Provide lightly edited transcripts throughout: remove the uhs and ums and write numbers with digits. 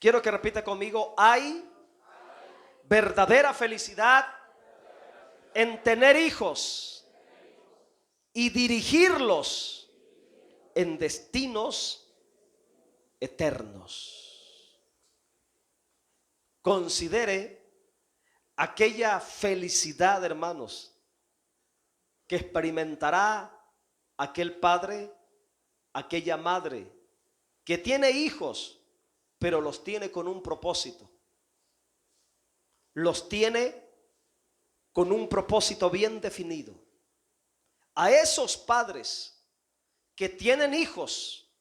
Quiero que repita conmigo: hay verdadera felicidad en tener hijos y dirigirlos en destinos eternos. Considere aquella felicidad, hermanos, que experimentará aquel padre, aquella madre que tiene hijos, pero los tiene con un propósito. Los tiene con un propósito bien definido. A esos padres que tienen hijos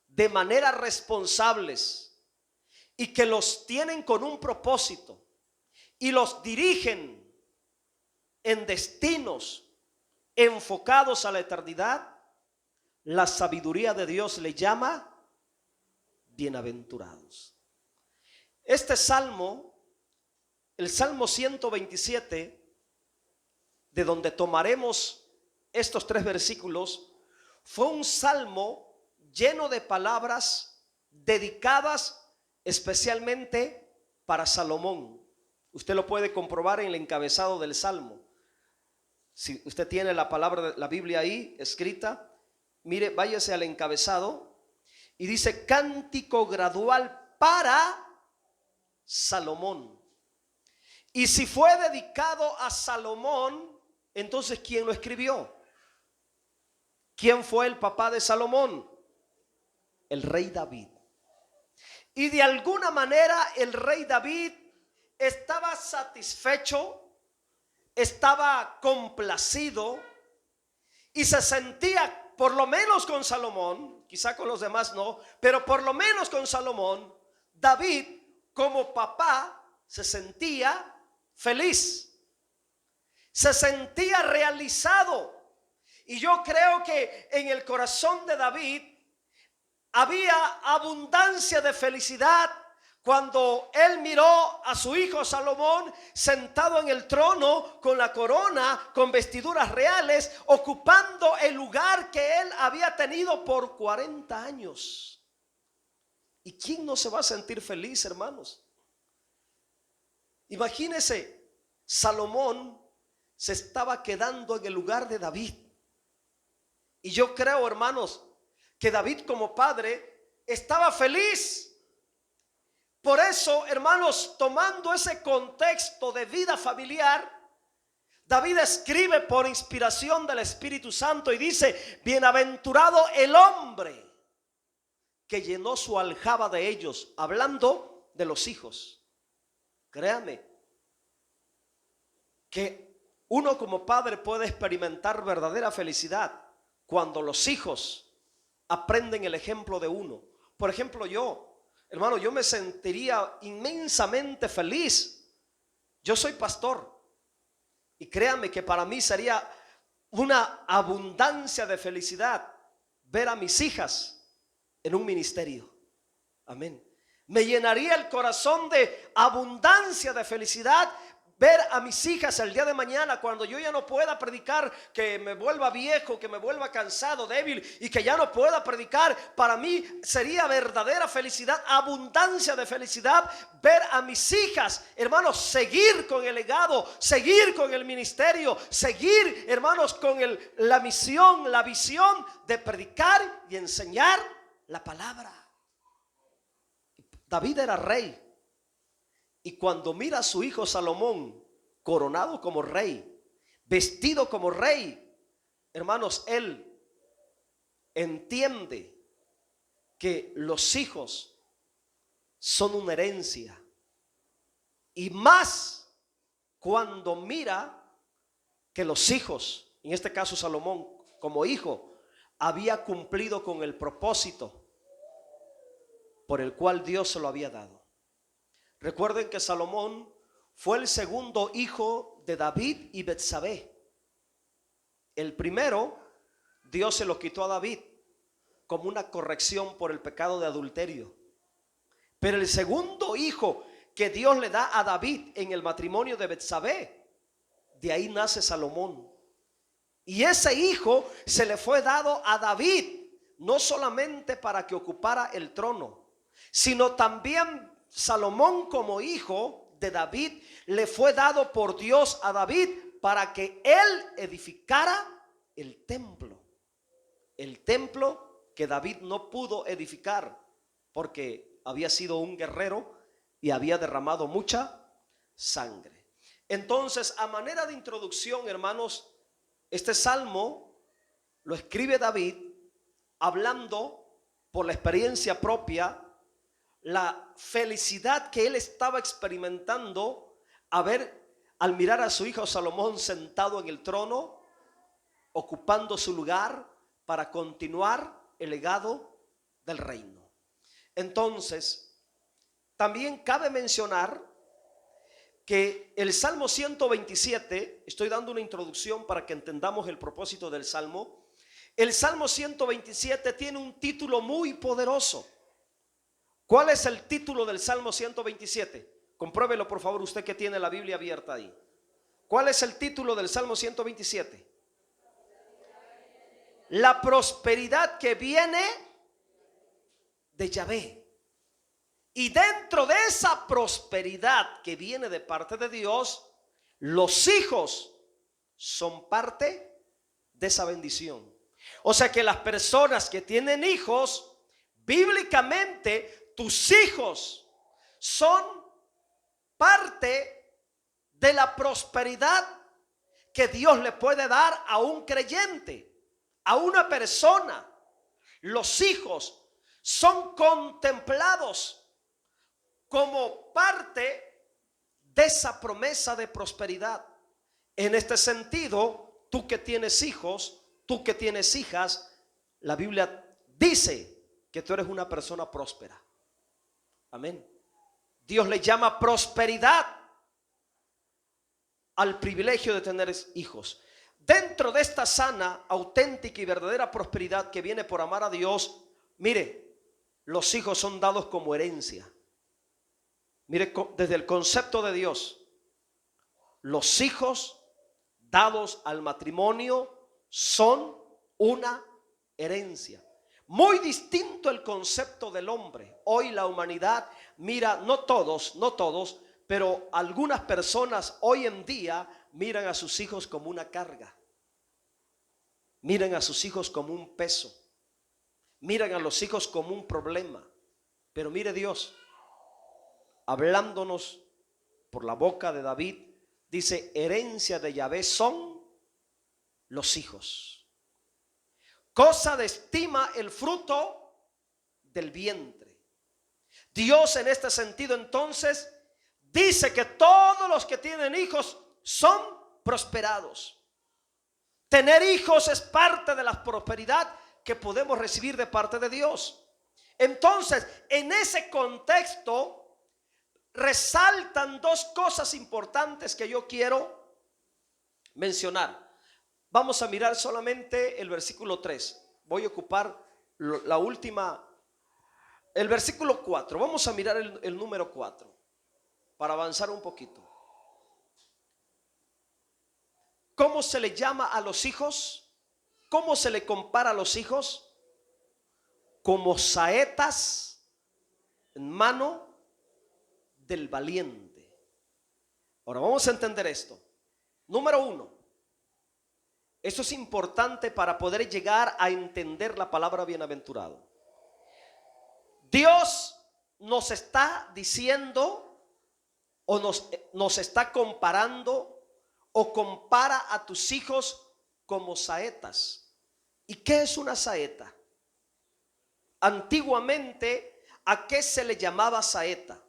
de manera responsables y que los tienen con un propósito y los dirigen en destinos enfocados a la eternidad, la sabiduría de Dios le llama bienaventurados. Este salmo, el Salmo 127, de donde tomaremos estos 3 versículos, fue un salmo lleno de palabras dedicadas especialmente para Salomón. Usted lo puede comprobar en el encabezado del salmo. Si usted tiene la palabra de la Biblia ahí escrita, mire, váyase al encabezado y dice: cántico gradual para Salomón. Y si fue dedicado a Salomón, entonces ¿quién lo escribió? ¿Quién fue el papá de Salomón? El rey David. Y de alguna manera el rey David estaba satisfecho, estaba complacido y se sentía, por lo menos con Salomón, quizá con los demás no, pero por lo menos con Salomón, David como papá se sentía feliz, se sentía realizado. Y yo creo que en el corazón de David había abundancia de felicidad cuando él miró a su hijo Salomón sentado en el trono con la corona, con vestiduras reales, ocupando el lugar que él había tenido por 40 años. ¿Y quién no se va a sentir feliz, hermanos? Imagínense, Salomón se estaba quedando en el lugar de David. Y yo creo, hermanos, que David como padre estaba feliz. Por eso, hermanos, tomando ese contexto de vida familiar, David escribe por inspiración del Espíritu Santo y dice: bienaventurado el hombre que llenó su aljaba de ellos, hablando de los hijos. Créame que uno como padre puede experimentar verdadera felicidad cuando los hijos aprenden el ejemplo de uno. Por ejemplo, hermano, yo me sentiría inmensamente feliz. Yo soy pastor y créame que para mí sería una abundancia de felicidad ver a mis hijas en un ministerio. Amén. Me llenaría el corazón de abundancia de felicidad ver a mis hijas el día de mañana, cuando yo ya no pueda predicar, que me vuelva viejo, que me vuelva cansado, débil y que ya no pueda predicar. Para mí sería verdadera felicidad, abundancia de felicidad ver a mis hijas, hermanos, seguir con el legado, seguir con el ministerio, seguir, hermanos, con la misión, la visión de predicar y enseñar la palabra. David era rey. Y cuando mira a su hijo Salomón coronado como rey, vestido como rey, hermanos, él entiende que los hijos son una herencia. Y más cuando mira que los hijos, en este caso Salomón como hijo, había cumplido con el propósito por el cual Dios se lo había dado. Recuerden que Salomón fue el segundo hijo de David y Betsabé. El primero, Dios se lo quitó a David como una corrección por el pecado de adulterio. Pero el segundo hijo que Dios le da a David en el matrimonio de Betsabé, de ahí nace Salomón. Y ese hijo se le fue dado a David, no solamente para que ocupara el trono, sino también Salomón como hijo de David le fue dado por Dios a David para que él edificara el templo. El templo que David no pudo edificar porque había sido un guerrero y había derramado mucha sangre. Entonces, a manera de introducción, hermanos, este salmo lo escribe David hablando por la experiencia propia, la felicidad que él estaba experimentando al mirar a su hijo Salomón sentado en el trono, ocupando su lugar para continuar el legado del reino. Entonces, también cabe mencionar que el Salmo 127, estoy dando una introducción para que entendamos el propósito del Salmo. El Salmo 127 tiene un título muy poderoso. ¿Cuál es el título del Salmo 127? Compruébelo por favor usted que tiene la Biblia abierta ahí. ¿Cuál es el título del Salmo 127? La prosperidad que viene de Yahvé. Y dentro de esa prosperidad que viene de parte de Dios, los hijos son parte de esa bendición. O sea que las personas que tienen hijos, bíblicamente tus hijos son parte de la prosperidad que Dios le puede dar a un creyente, a una persona. Los hijos son contemplados como parte de esa promesa de prosperidad. En este sentido, tú que tienes hijos, tú que tienes hijas, la Biblia dice que tú eres una persona próspera. Amén. Dios le llama prosperidad al privilegio de tener hijos. Dentro de esta sana, auténtica y verdadera prosperidad que viene por amar a Dios, mire, los hijos son dados como herencia. Mire, desde el concepto de Dios, los hijos dados al matrimonio son una herencia. Muy distinto el concepto del hombre. Hoy la humanidad mira, no todos, pero algunas personas hoy en día miran a sus hijos como una carga. Miran a sus hijos como un peso. Miran a los hijos como un problema. Pero mire Dios, hablándonos por la boca de David, dice: herencia de Yahvé son los hijos. Cosa de estima el fruto del vientre. Dios en este sentido entonces dice que todos los que tienen hijos son prosperados. Tener hijos es parte de la prosperidad que podemos recibir de parte de Dios. Entonces, en ese contexto resaltan dos cosas importantes que yo quiero mencionar. Vamos a mirar solamente el versículo 3. Voy a ocupar la última, el versículo 4. Vamos a mirar el número 4 para avanzar un poquito. ¿Cómo se le llama a los hijos? ¿Cómo se le compara a los hijos? Como saetas en mano del valiente. Ahora vamos a entender esto. Número 1. Esto es importante para poder llegar a entender la palabra bienaventurado. Dios nos está diciendo o nos está comparando o compara a tus hijos como saetas. ¿Y qué es una saeta? Antiguamente, ¿a qué se le llamaba saeta?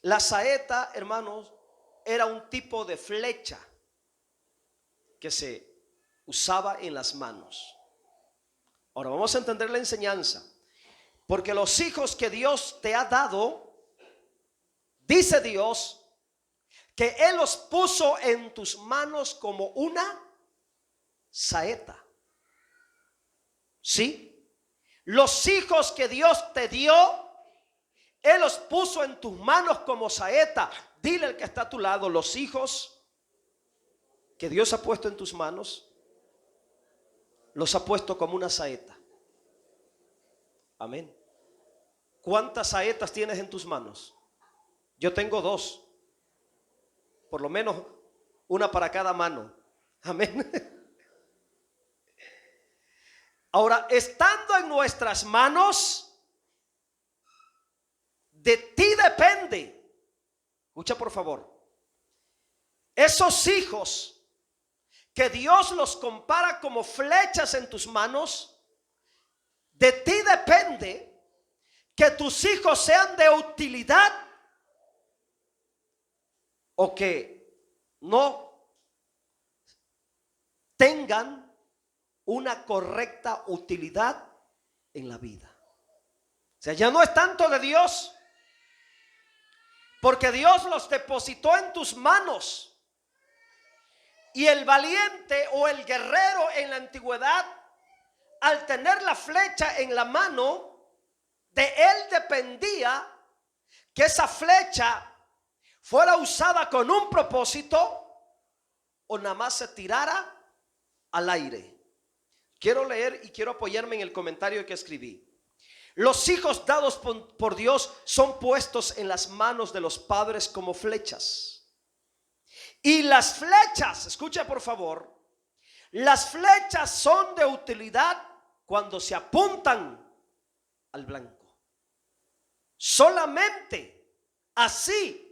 La saeta, hermanos, era un tipo de flecha que se usaba en las manos. Ahora vamos a entender la enseñanza. Porque los hijos que Dios te ha dado, dice Dios, que Él los puso en tus manos como una saeta. ¿Sí? Los hijos que Dios te dio, Él los puso en tus manos como saeta. Dile al que está a tu lado: los hijos que Dios ha puesto en tus manos, los ha puesto como una saeta. Amén. ¿Cuántas saetas tienes en tus manos? Yo tengo dos, por lo menos una para cada mano. Amén. Ahora, estando en nuestras manos, de ti depende. Escucha por favor. Esos hijos que Dios los compara como flechas en tus manos, de ti depende que tus hijos sean de utilidad o que no tengan una correcta utilidad en la vida. O sea, ya no es tanto de Dios, porque Dios los depositó en tus manos. Y el valiente o el guerrero en la antigüedad, al tener la flecha en la mano, de él dependía que esa flecha fuera usada con un propósito o nada más se tirara al aire. Quiero leer y quiero apoyarme en el comentario que escribí. Los hijos dados por Dios son puestos en las manos de los padres como flechas. Y las flechas, escucha por favor, las flechas son de utilidad cuando se apuntan al blanco. Solamente así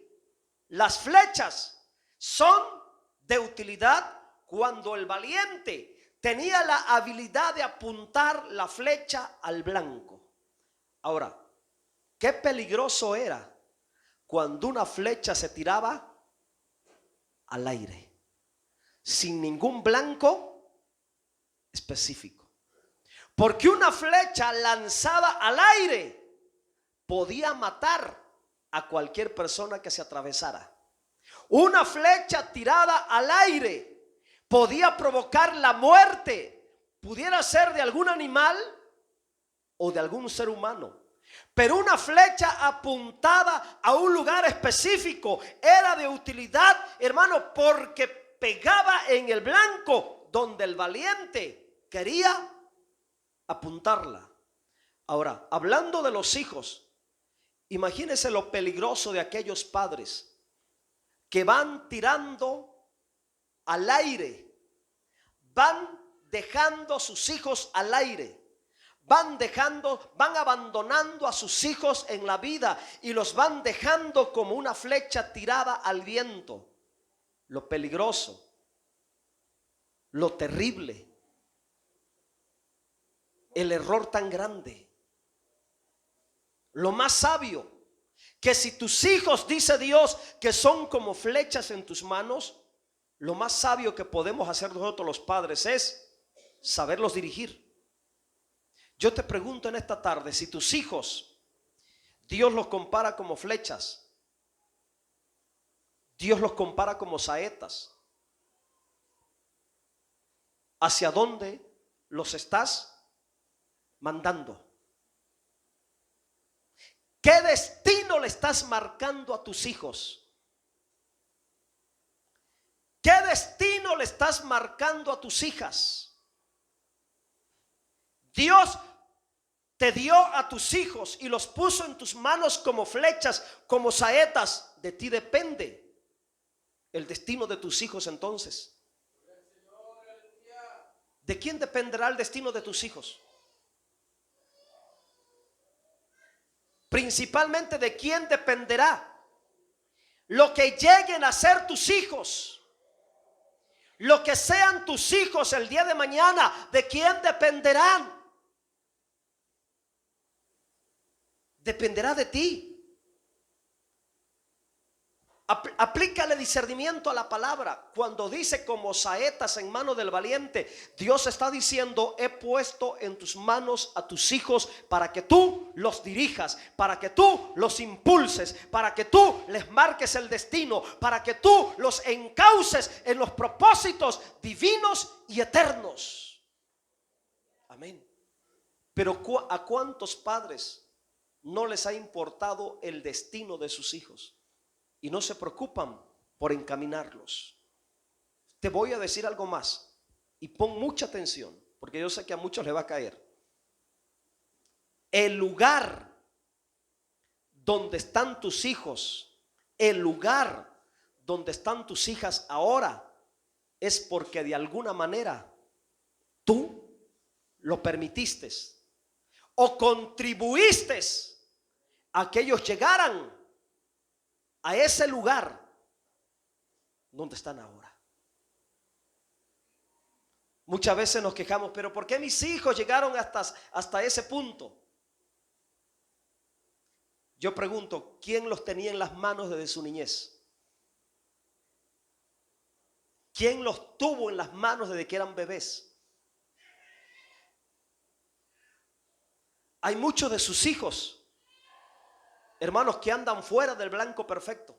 las flechas son de utilidad cuando el valiente tenía la habilidad de apuntar la flecha al blanco. Ahora, qué peligroso era cuando una flecha se tiraba al aire, sin ningún blanco específico. Porque una flecha lanzada al aire podía matar a cualquier persona que se atravesara. Una flecha tirada al aire podía provocar la muerte, pudiera ser de algún animal o de algún ser humano. Pero una flecha apuntada a un lugar específico era de utilidad, hermano, porque pegaba en el blanco donde el valiente quería apuntarla. Ahora, hablando de los hijos, imagínense lo peligroso de aquellos padres que van tirando al aire, van dejando a sus hijos al aire. Van abandonando a sus hijos en la vida y los van dejando como una flecha tirada al viento. Lo peligroso, lo terrible, el error tan grande. Lo más sabio, que si tus hijos, dice Dios, que son como flechas en tus manos, lo más sabio que podemos hacer nosotros los padres es saberlos dirigir. Yo te pregunto en esta tarde, si tus hijos, Dios los compara como flechas, Dios los compara como saetas, ¿hacia dónde los estás mandando? ¿Qué destino le estás marcando a tus hijos? ¿Qué destino le estás marcando a tus hijas? Dios te dio a tus hijos y los puso en tus manos como flechas, como saetas. De ti depende el destino de tus hijos entonces. ¿De quién dependerá el destino de tus hijos? Principalmente, ¿de quién dependerá lo que lleguen a ser tus hijos? Lo que sean tus hijos el día de mañana, ¿de quién dependerán? Dependerá de ti. Aplícale discernimiento a la palabra. Cuando dice como saetas en mano del valiente, Dios está diciendo: he puesto en tus manos a tus hijos para que tú los dirijas, para que tú los impulses, para que tú les marques el destino, para que tú los encauces en los propósitos divinos y eternos. Amén. Pero ¿a cuántos padres no les ha importado el destino de sus hijos y no se preocupan por encaminarlos? Te voy a decir algo más y pon mucha atención, porque yo sé que a muchos les va a caer. El lugar donde están tus hijos, el lugar donde están tus hijas ahora, es porque de alguna manera tú lo permitiste o contribuiste a que ellos llegaran a ese lugar donde están ahora. Muchas veces nos quejamos, pero ¿por qué mis hijos llegaron hasta ese punto? Yo pregunto, ¿quién los tenía en las manos desde su niñez? ¿Quién los tuvo en las manos desde que eran bebés? Hay muchos de sus hijos, hermanos, que andan fuera del blanco perfecto.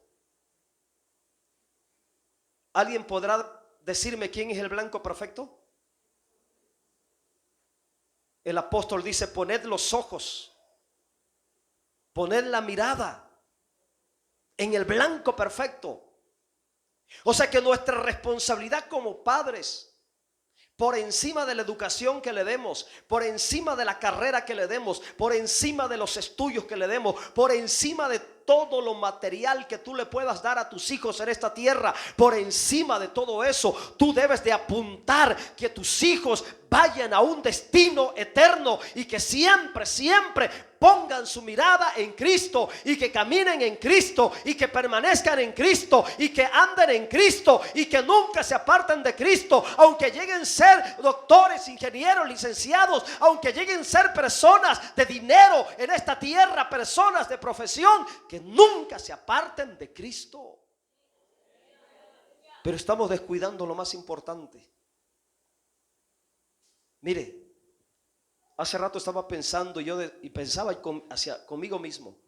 ¿Alguien podrá decirme quién es el blanco perfecto? El apóstol dice: poned los ojos, poned la mirada en el blanco perfecto. O sea que nuestra responsabilidad como padres, por encima de la educación que le demos, por encima de la carrera que le demos, por encima de los estudios que le demos, por encima de todo lo material que tú le puedas dar a tus hijos en esta tierra, por encima de todo eso, tú debes de apuntar que tus hijos vayan a un destino eterno y que siempre, siempre pongan su mirada en Cristo y que caminen en Cristo y que permanezcan en Cristo y que anden en Cristo y que nunca se aparten de Cristo, aunque lleguen a ser doctores, ingenieros, licenciados, aunque lleguen a ser personas de dinero en esta tierra, personas de profesión, que nunca se aparten de Cristo. Pero estamos descuidando lo más importante. Mire, hace rato estaba pensando y pensaba conmigo mismo.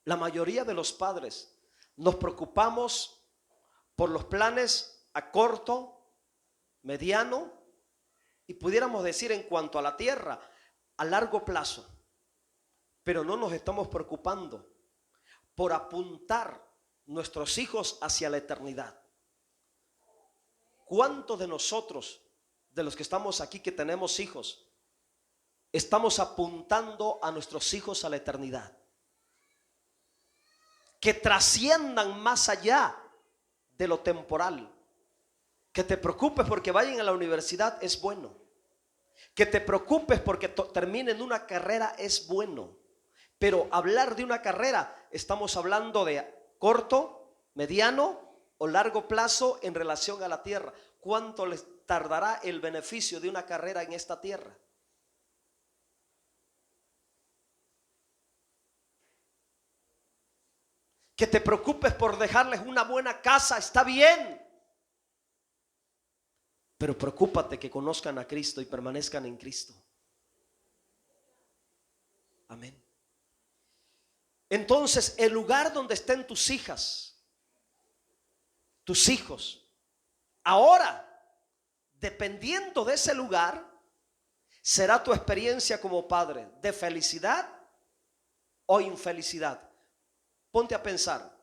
La mayoría de los padres nos preocupamos por los planes a corto, mediano y pudiéramos decir en cuanto a la tierra, a largo plazo. Pero no nos estamos preocupando por apuntar nuestros hijos hacia la eternidad. ¿Cuántos de nosotros, de los que estamos aquí que tenemos hijos, estamos apuntando a nuestros hijos a la eternidad? Que trasciendan más allá de lo temporal. Que te preocupes porque vayan a la universidad es bueno. Que te preocupes porque terminen una carrera es bueno. Pero hablar de una carrera, estamos hablando de corto, mediano o largo plazo en relación a la tierra. ¿Cuánto les tardará el beneficio de una carrera en esta tierra? Que te preocupes por dejarles una buena casa, está bien. Pero preocúpate que conozcan a Cristo y permanezcan en Cristo. Amén. Entonces, el lugar donde estén tus hijas, tus hijos, ahora, dependiendo de ese lugar, será tu experiencia como padre de felicidad o infelicidad. Ponte a pensar,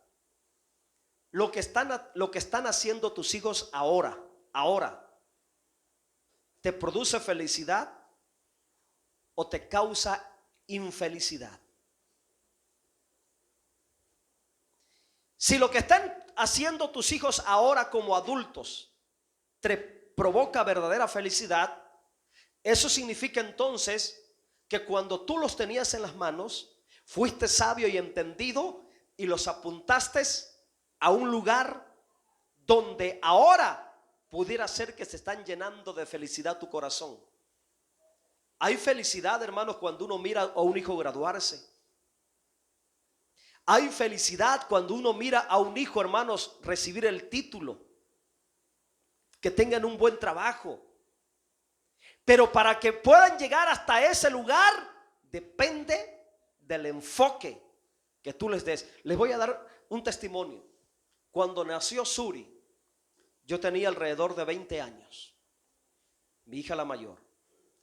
lo que están haciendo tus hijos ahora, ¿te produce felicidad o te causa infelicidad? Si lo que están haciendo tus hijos ahora como adultos te provoca verdadera felicidad, eso significa entonces que cuando tú los tenías en las manos, fuiste sabio y entendido y los apuntaste a un lugar donde ahora pudiera ser que se están llenando de felicidad tu corazón. Hay felicidad, hermanos, cuando uno mira a un hijo graduarse. Hay felicidad cuando uno mira a un hijo, hermanos, recibir el título, que tengan un buen trabajo. Pero para que puedan llegar hasta ese lugar, depende del enfoque que tú les des. Les voy a dar un testimonio. Cuando nació Suri, yo tenía alrededor de 20 años, mi hija la mayor.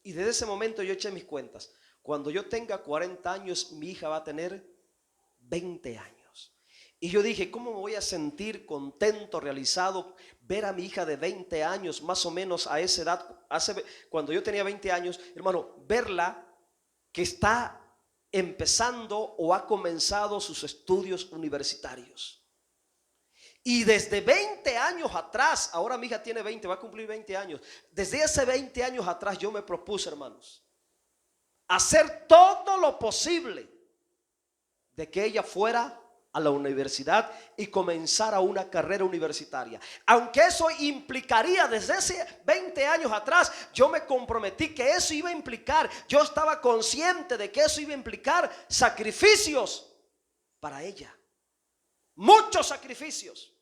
Y desde ese momento yo eché mis cuentas. Cuando yo tenga 40 años, mi hija va a tener 20 años. Y yo dije, ¿cómo me voy a sentir contento, realizado, ver a mi hija de 20 años, más o menos a esa edad, cuando yo tenía 20 años, hermano, verla que está empezando o ha comenzado sus estudios universitarios. Y desde 20 años atrás, ahora mi hija tiene 20, va a cumplir 20 años. Desde hace 20 años atrás yo me propuse, hermanos, hacer todo lo posible de que ella fuera a la universidad y comenzara una carrera universitaria. Aunque eso implicaría, desde hace 20 años atrás, yo me comprometí que eso iba a implicar, yo estaba consciente de que eso iba a implicar sacrificios para ella. Muchos sacrificios,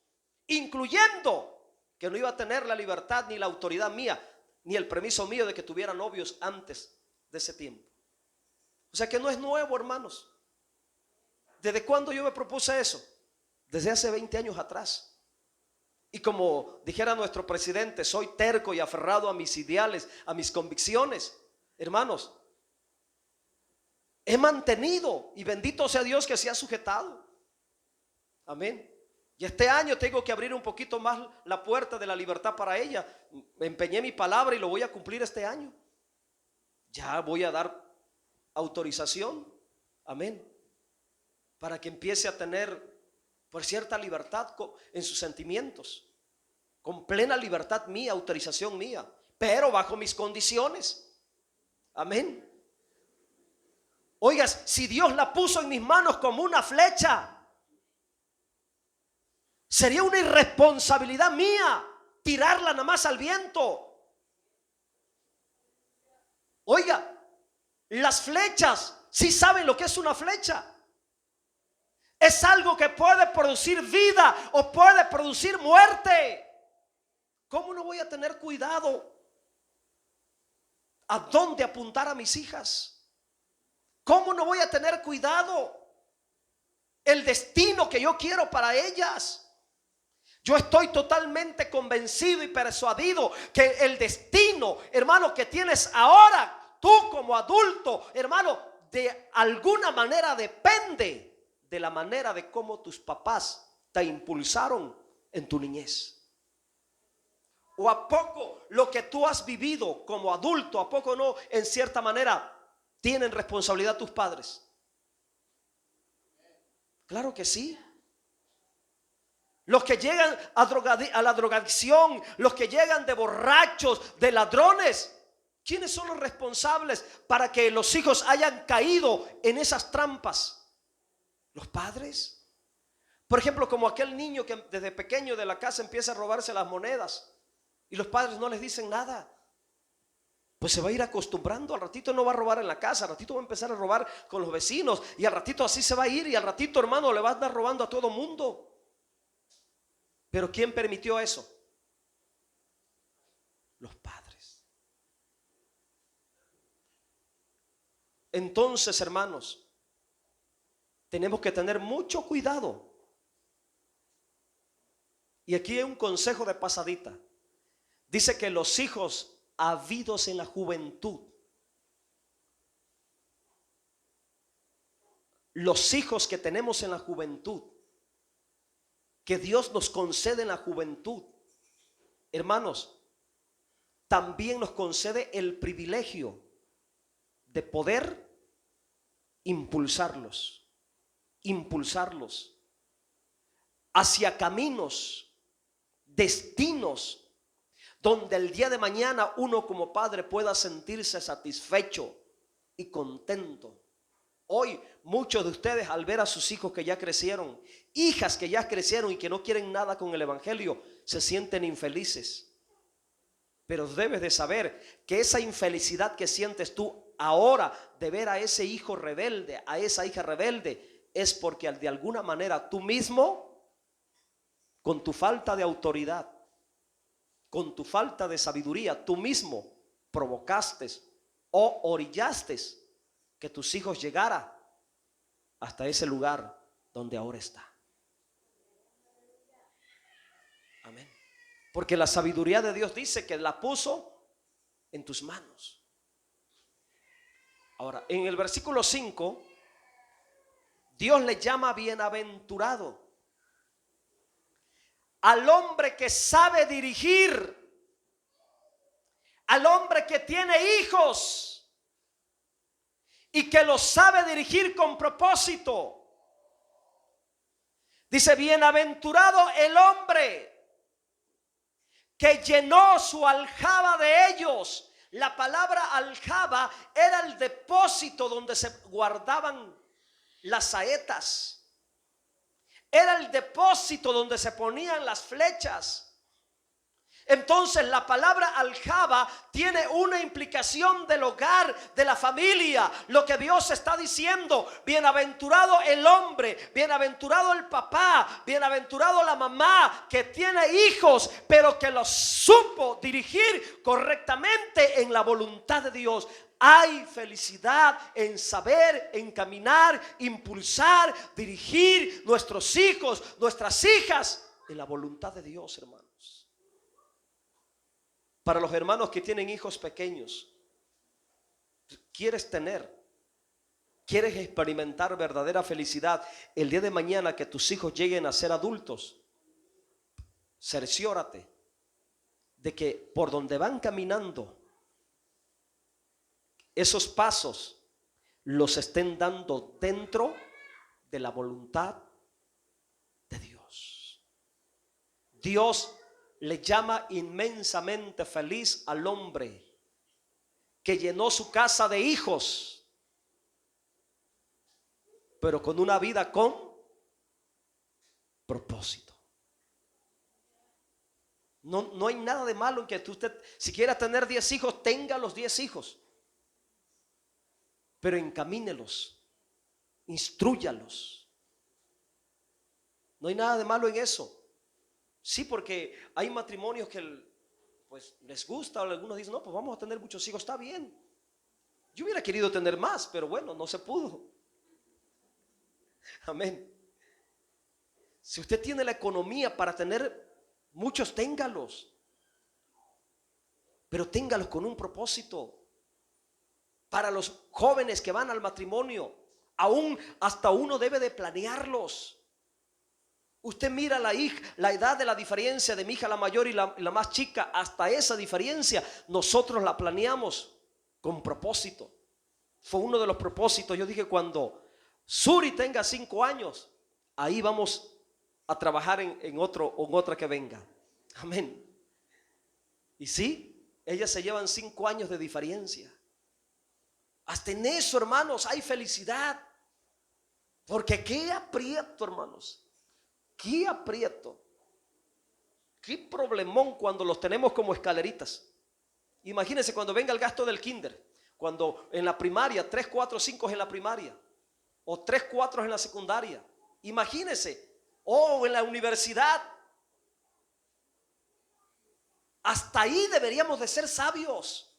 incluyendo que no iba a tener la libertad ni la autoridad mía, ni el permiso mío de que tuviera novios antes de ese tiempo. O sea que no es nuevo, hermanos. ¿Desde cuándo yo me propuse eso? Desde hace 20 años atrás. Y como dijera nuestro presidente, soy terco y aferrado a mis ideales, a mis convicciones. Hermanos, he mantenido, y bendito sea Dios que se ha sujetado. Amén. Y este año tengo que abrir un poquito más la puerta de la libertad para ella. Me empeñé mi palabra y lo voy a cumplir este año. Ya voy a dar autorización. Amén. Para que empiece a tener por cierta libertad en sus sentimientos, con plena libertad mía, autorización mía, pero bajo mis condiciones. Amén. Oigas, si Dios la puso en mis manos como una flecha, sería una irresponsabilidad mía tirarla nada más al viento. Oiga, las flechas, ¿sí saben lo que es una flecha? Es algo que puede producir vida o puede producir muerte. ¿Cómo no voy a tener cuidado a dónde apuntar a mis hijas? ¿Cómo no voy a tener cuidado el destino que yo quiero para ellas? Yo estoy totalmente convencido y persuadido que el destino, hermano, que tienes ahora, tú como adulto, hermano, de alguna manera depende de la manera de cómo tus papás te impulsaron en tu niñez. ¿O a poco lo que tú has vivido como adulto, a poco no, en cierta manera, tienen responsabilidad tus padres? Claro que sí. Los que llegan a la drogadicción, los que llegan de borrachos, de ladrones, ¿quiénes son los responsables para que los hijos hayan caído en esas trampas? Los padres. Por ejemplo, como aquel niño que desde pequeño de la casa empieza a robarse las monedas y los padres no les dicen nada. Pues se va a ir acostumbrando. Al ratito no va a robar en la casa, al ratito va a empezar a robar con los vecinos y al ratito así se va a ir y al ratito, hermano, le va a andar robando a todo mundo. Pero ¿quién permitió eso? Los padres. Entonces, hermanos, tenemos que tener mucho cuidado. Y aquí hay un consejo de pasadita. Dice que los hijos habidos en la juventud, los hijos que tenemos en la juventud, que Dios nos concede en la juventud, hermanos, también nos concede el privilegio de poder impulsarlos hacia caminos, destinos, donde el día de mañana uno como padre pueda sentirse satisfecho y contento. Hoy muchos de ustedes, al ver a sus hijos que ya crecieron, hijas que ya crecieron y que no quieren nada con el evangelio, se sienten infelices. Pero debes de saber que esa infelicidad que sientes tú ahora de ver a ese hijo rebelde, a esa hija rebelde, es porque de alguna manera tú mismo, con tu falta de autoridad, con tu falta de sabiduría, tú mismo provocaste o orillaste que tus hijos llegaran hasta ese lugar donde ahora está. Amén. Porque la sabiduría de Dios dice que la puso en tus manos. Ahora, en el versículo 5, Dios le llama bienaventurado al hombre que sabe dirigir, al hombre que tiene hijos y que los sabe dirigir con propósito. Dice, bienaventurado el hombre que llenó su aljaba de ellos. La palabra aljaba era el depósito donde se guardaban las saetas. Era el depósito donde se ponían las flechas. Entonces la palabra aljaba tiene una implicación del hogar, de la familia. Lo que Dios está diciendo: bienaventurado el hombre, bienaventurado el papá, bienaventurado la mamá que tiene hijos, pero que los supo dirigir correctamente en la voluntad de Dios. Hay felicidad en saber encaminar, impulsar, dirigir nuestros hijos, nuestras hijas en la voluntad de Dios, hermanos. Para los hermanos que tienen hijos pequeños, quieres experimentar verdadera felicidad el día de mañana que tus hijos lleguen a ser adultos. Cerciórate de que por donde van caminando, esos pasos los estén dando dentro de la voluntad de Dios. Dios le llama inmensamente feliz al hombre que llenó su casa de hijos, pero con una vida con propósito. No hay nada de malo en que usted, si quiera tener 10 hijos, tenga los 10 hijos, pero encamínelos, instrúyalos. No hay nada de malo en eso. Sí, porque hay matrimonios que pues les gusta, o algunos dicen, no, pues vamos a tener muchos hijos, está bien. Yo hubiera querido tener más, pero bueno, no se pudo. Amén. Si usted tiene la economía para tener muchos, téngalos, pero téngalos con un propósito. Para los jóvenes que van al matrimonio, aún hasta uno debe de planearlos. Usted mira la edad de la diferencia de mi hija la mayor y la más chica. Hasta esa diferencia nosotros la planeamos con propósito. Fue uno de los propósitos. Yo dije, cuando Suri tenga 5 años, ahí vamos a trabajar en otra que venga. Amén. Y sí, ellas se llevan 5 años de diferencia. Hasta en eso, hermanos, hay felicidad. Porque qué aprieto, hermanos. Qué aprieto, qué problemón cuando los tenemos como escaleritas. Imagínense cuando venga el gasto del kinder, cuando en la primaria, 3, 4, 5 en la primaria, o 3, 4 en la secundaria. Imagínense, o en la universidad. Hasta ahí deberíamos de ser sabios.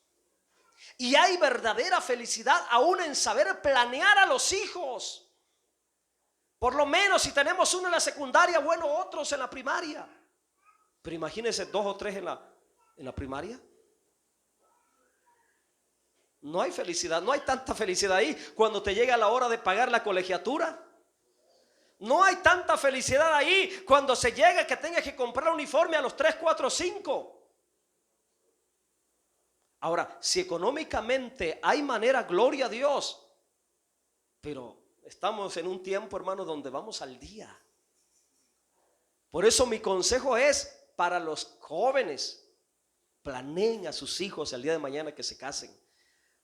Y hay verdadera felicidad aún en saber planear a los hijos. Por lo menos si tenemos uno en la secundaria, bueno, otros en la primaria. Pero imagínense 2 o 3 en la primaria. No hay felicidad, no hay tanta felicidad ahí cuando te llega la hora de pagar la colegiatura. No hay tanta felicidad ahí cuando se llega que tengas que comprar uniforme a los 3, 4, 5. Ahora, si económicamente hay manera, gloria a Dios. Pero estamos en un tiempo, hermano, donde vamos al día. Por eso mi consejo es para los jóvenes: planeen a sus hijos el día de mañana que se casen.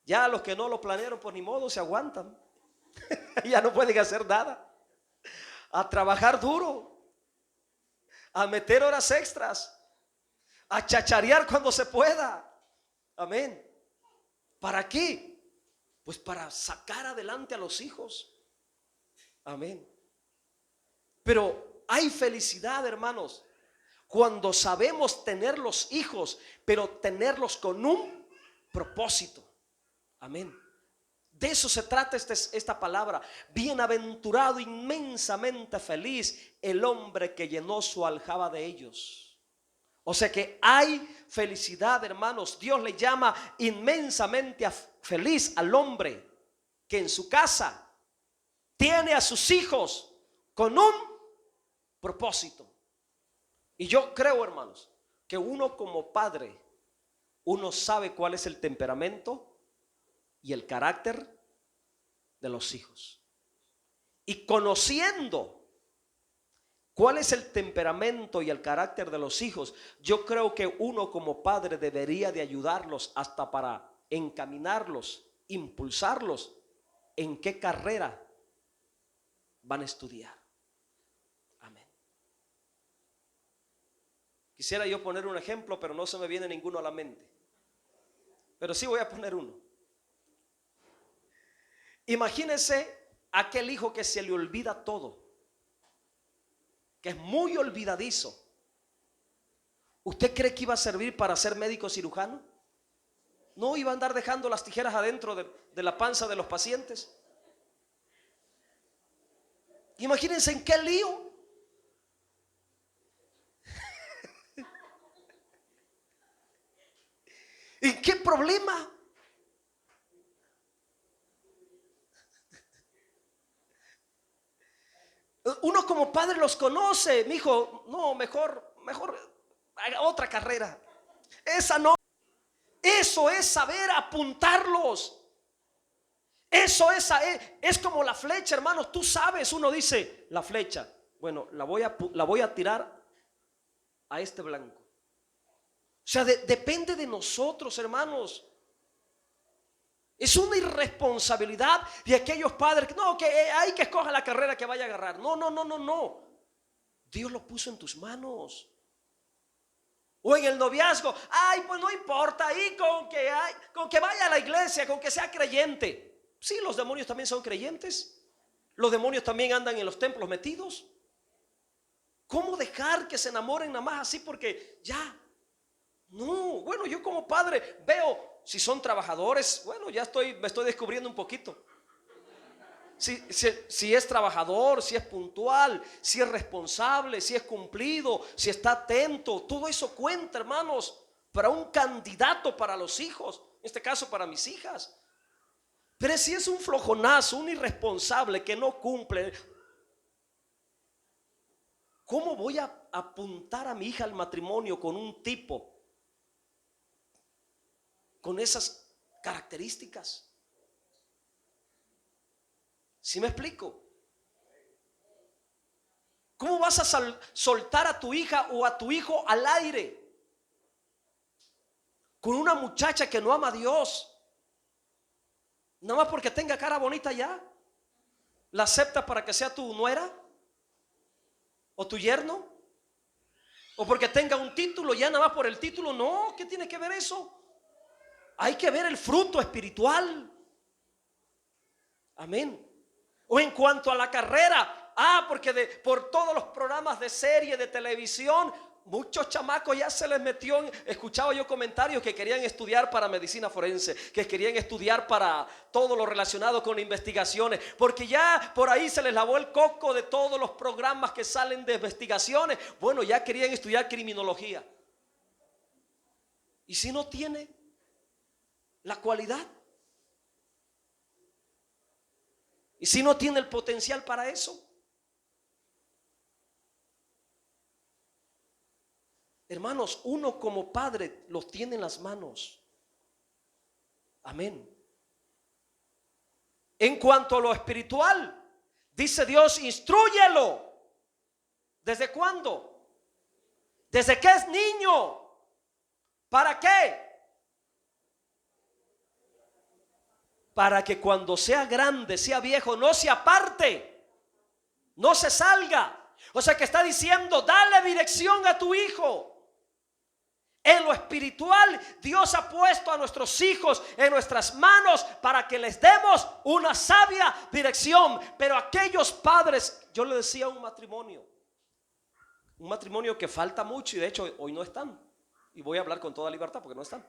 Ya los que no lo planearon, pues ni modo, se aguantan. Ya no pueden hacer nada. A trabajar duro, a meter horas extras, a chacharear cuando se pueda. Amén. ¿Para qué? Pues para sacar adelante a los hijos. Amén. Pero hay felicidad, hermanos, cuando sabemos tener los hijos, pero tenerlos con un propósito. Amén. De eso se trata esta palabra. Bienaventurado, inmensamente feliz el hombre que llenó su aljaba de ellos. O sea que hay felicidad, hermanos. Dios le llama inmensamente feliz al hombre que en su casa tiene a sus hijos con un propósito. Y yo creo, hermanos, que uno como padre, uno sabe cuál es el temperamento y el carácter de los hijos. Y conociendo cuál es el temperamento y el carácter de los hijos, yo creo que uno como padre debería de ayudarlos hasta para encaminarlos, impulsarlos en qué carrera van a estudiar. Amén. Quisiera yo poner un ejemplo, pero no se me viene ninguno a la mente. Pero sí voy a poner uno. Imagínense aquel hijo que se le olvida todo, que es muy olvidadizo. ¿Usted cree que iba a servir para ser médico cirujano? No, iba a andar dejando las tijeras adentro de la panza de los pacientes. Imagínense en qué lío. ¿En qué problema? Uno como padre los conoce. Mi hijo, no, mejor haga otra carrera. Esa no. Eso es saber apuntarlos. Eso es como la flecha, hermanos. Tú sabes, uno dice, la flecha, bueno, la voy a tirar a este blanco. O sea, depende de nosotros, hermanos. Es una irresponsabilidad de aquellos padres que no, que hay que escoja la carrera que vaya a agarrar. No. Dios lo puso en tus manos. O en el noviazgo, ay, pues no importa, ahí con que vaya a la iglesia, con que sea creyente. Sí, los demonios también son creyentes. Los demonios también andan en los templos metidos. ¿Cómo dejar que se enamoren nada más así porque ya? No, bueno, yo como padre veo si son trabajadores. Bueno, me estoy descubriendo un poquito. Si es trabajador, si es puntual, si es responsable, si es cumplido, si está atento, todo eso cuenta, hermanos, para un candidato para los hijos, en este caso para mis hijas. Pero si es un flojonazo, un irresponsable que no cumple, ¿cómo voy a apuntar a mi hija al matrimonio con un tipo con esas características? ¿Sí me explico? ¿Cómo vas a soltar a tu hija o a tu hijo al aire con una muchacha que no ama a Dios? Nada más porque tenga cara bonita ya. ¿La aceptas para que sea tu nuera? ¿O tu yerno? ¿O porque tenga un título ya nada más por el título? No, ¿qué tiene que ver eso? Hay que ver el fruto espiritual. Amén. O en cuanto a la carrera, porque por todos los programas de serie de televisión, muchos chamacos ya se les metió. Escuchaba yo comentarios que querían estudiar para medicina forense, que querían estudiar para todo lo relacionado con investigaciones, porque ya por ahí se les lavó el coco de todos los programas que salen de investigaciones. Bueno, ya querían estudiar criminología. ¿Y si no tiene la cualidad? ¿Y si no tiene el potencial para eso? Hermanos, uno como padre los tiene en las manos. Amén. En cuanto a lo espiritual, dice Dios, instrúyelo. ¿Desde cuándo? Desde que es niño. ¿Para qué? Para que cuando sea grande, sea viejo, no se aparte, no se salga. O sea que está diciendo, dale dirección a tu hijo. En lo espiritual, Dios ha puesto a nuestros hijos en nuestras manos para que les demos una sabia dirección. Pero aquellos padres, yo le decía un matrimonio que falta mucho, y de hecho hoy no están. Y voy a hablar con toda libertad porque no están.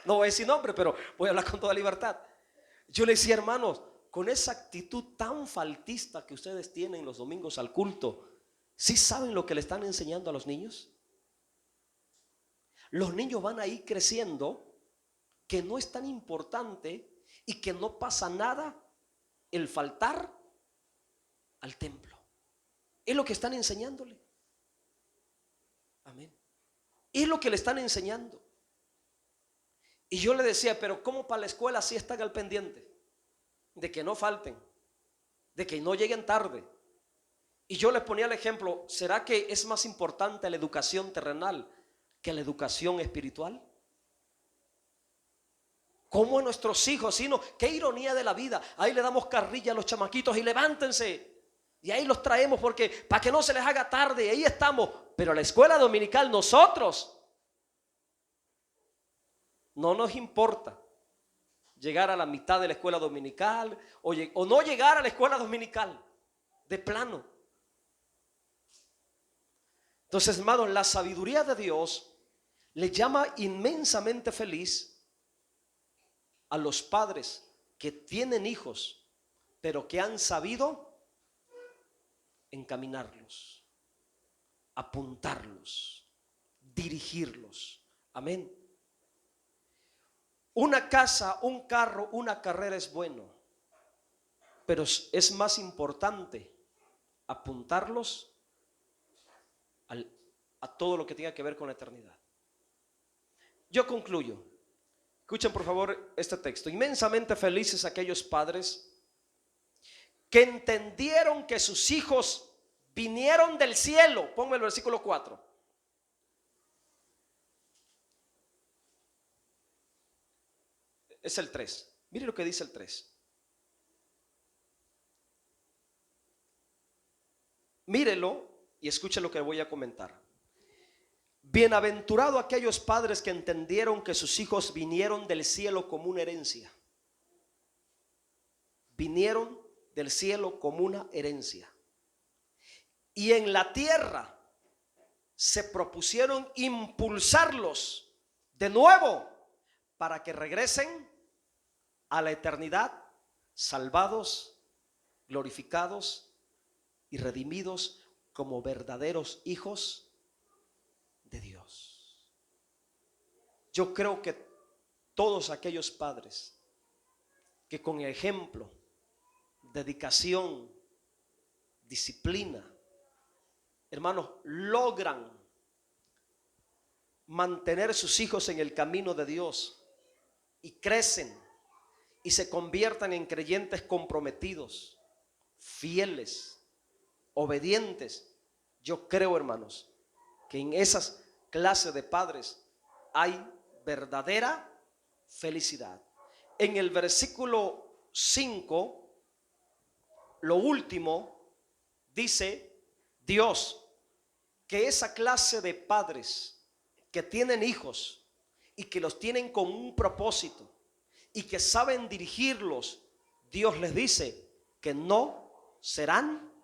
No voy a decir nombre, pero voy a hablar con toda libertad. Yo le decía, hermanos, con esa actitud tan faltista que ustedes tienen los domingos al culto, ¿sí saben lo que le están enseñando a los niños? Los niños van a ir creciendo que no es tan importante y que no pasa nada el faltar al templo. Es lo que están enseñándole. Amén. Es lo que le están enseñando. Y yo le decía, pero ¿cómo para la escuela si están al pendiente? de que no falten, de que no lleguen tarde. Y yo les ponía el ejemplo, ¿será que es más importante la educación terrenal que la educación espiritual? ¿Cómo a nuestros hijos? Sino, qué ironía de la vida. Ahí le damos carrilla a los chamaquitos y levántense. Y ahí los traemos porque para que no se les haga tarde. Ahí estamos. Pero a la escuela dominical nosotros no nos importa llegar a la mitad de la escuela dominical o no llegar a la escuela dominical. De plano. Entonces, hermanos, la sabiduría de Dios le llama inmensamente feliz a los padres que tienen hijos, pero que han sabido encaminarlos, apuntarlos, dirigirlos. Amén. Una casa, un carro, una carrera es bueno, pero es más importante apuntarlos a todo lo que tenga que ver con la eternidad. Yo concluyo. Escuchen por favor este texto. Inmensamente felices aquellos padres que entendieron que sus hijos vinieron del cielo. Ponme el versículo 4. Es el 3. Mire lo que dice el 3. Mírelo y escuche lo que voy a comentar. Bienaventurado aquellos padres que entendieron que sus hijos vinieron del cielo como una herencia. Vinieron del cielo como una herencia. Y en la tierra se propusieron impulsarlos de nuevo para que regresen a la eternidad, salvados, glorificados y redimidos como verdaderos hijos de Dios. Yo creo que todos aquellos padres que con ejemplo, dedicación, disciplina, hermanos, logran mantener sus hijos en el camino de Dios y crecen y se conviertan en creyentes comprometidos, fieles, obedientes. Yo creo, hermanos, que en esas clases de padres hay verdadera felicidad. En el versículo 5, lo último, dice Dios que esa clase de padres que tienen hijos y que los tienen con un propósito y que saben dirigirlos, Dios les dice que no serán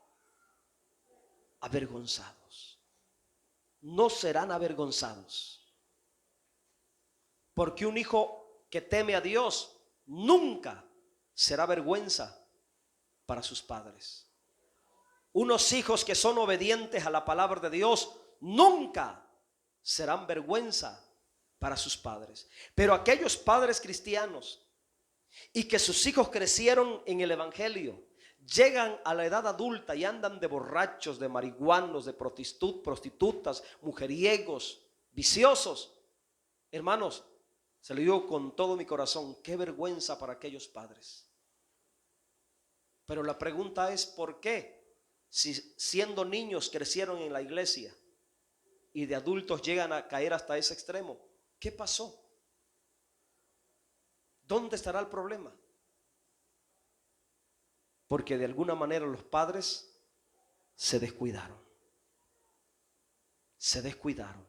avergonzados. No serán avergonzados. Porque un hijo que teme a Dios nunca será vergüenza para sus padres. Unos hijos que son obedientes a la palabra de Dios nunca serán vergüenza para sus padres. Pero aquellos padres cristianos y que sus hijos crecieron en el evangelio, llegan a la edad adulta y andan de borrachos, de marihuanos, de prostitutas, mujeriegos, viciosos. Hermanos, se lo digo con todo mi corazón, qué vergüenza para aquellos padres. Pero la pregunta es, ¿por qué? Si siendo niños crecieron en la iglesia y de adultos llegan a caer hasta ese extremo, ¿qué pasó? ¿Dónde estará el problema? Porque de alguna manera los padres se descuidaron. Se descuidaron.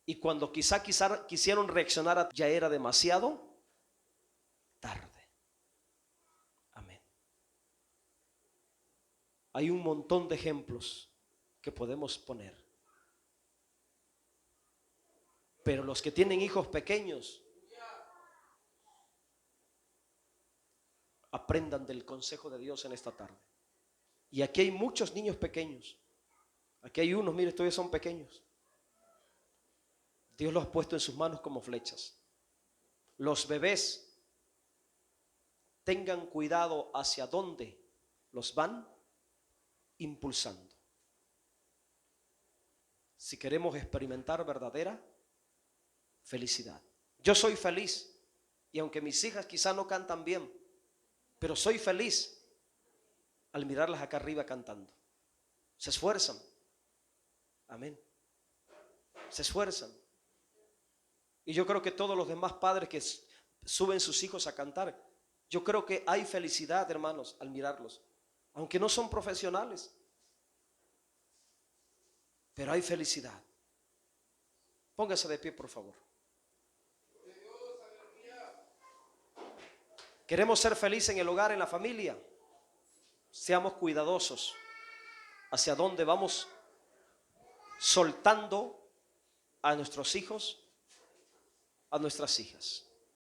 Y cuando quisieron reaccionar, ya era demasiado tarde. Amén. Hay un montón de ejemplos que podemos poner. Pero los que tienen hijos pequeños, aprendan del consejo de Dios en esta tarde. Y aquí hay muchos niños pequeños. Aquí hay unos, mire, todavía son pequeños. Dios los ha puesto en sus manos como flechas. Los bebés, tengan cuidado hacia dónde los van impulsando. Si queremos experimentar verdadera felicidad. Yo soy feliz y aunque mis hijas quizás no cantan bien, pero soy feliz al mirarlas acá arriba cantando. Se esfuerzan. Amén. Se esfuerzan. Y yo creo que todos los demás padres que suben sus hijos a cantar, yo creo que hay felicidad, hermanos, al mirarlos. Aunque no son profesionales, pero hay felicidad. Póngase de pie, por favor. Queremos ser felices en el hogar, en la familia. Seamos cuidadosos hacia dónde vamos soltando a nuestros hijos, a nuestras hijas.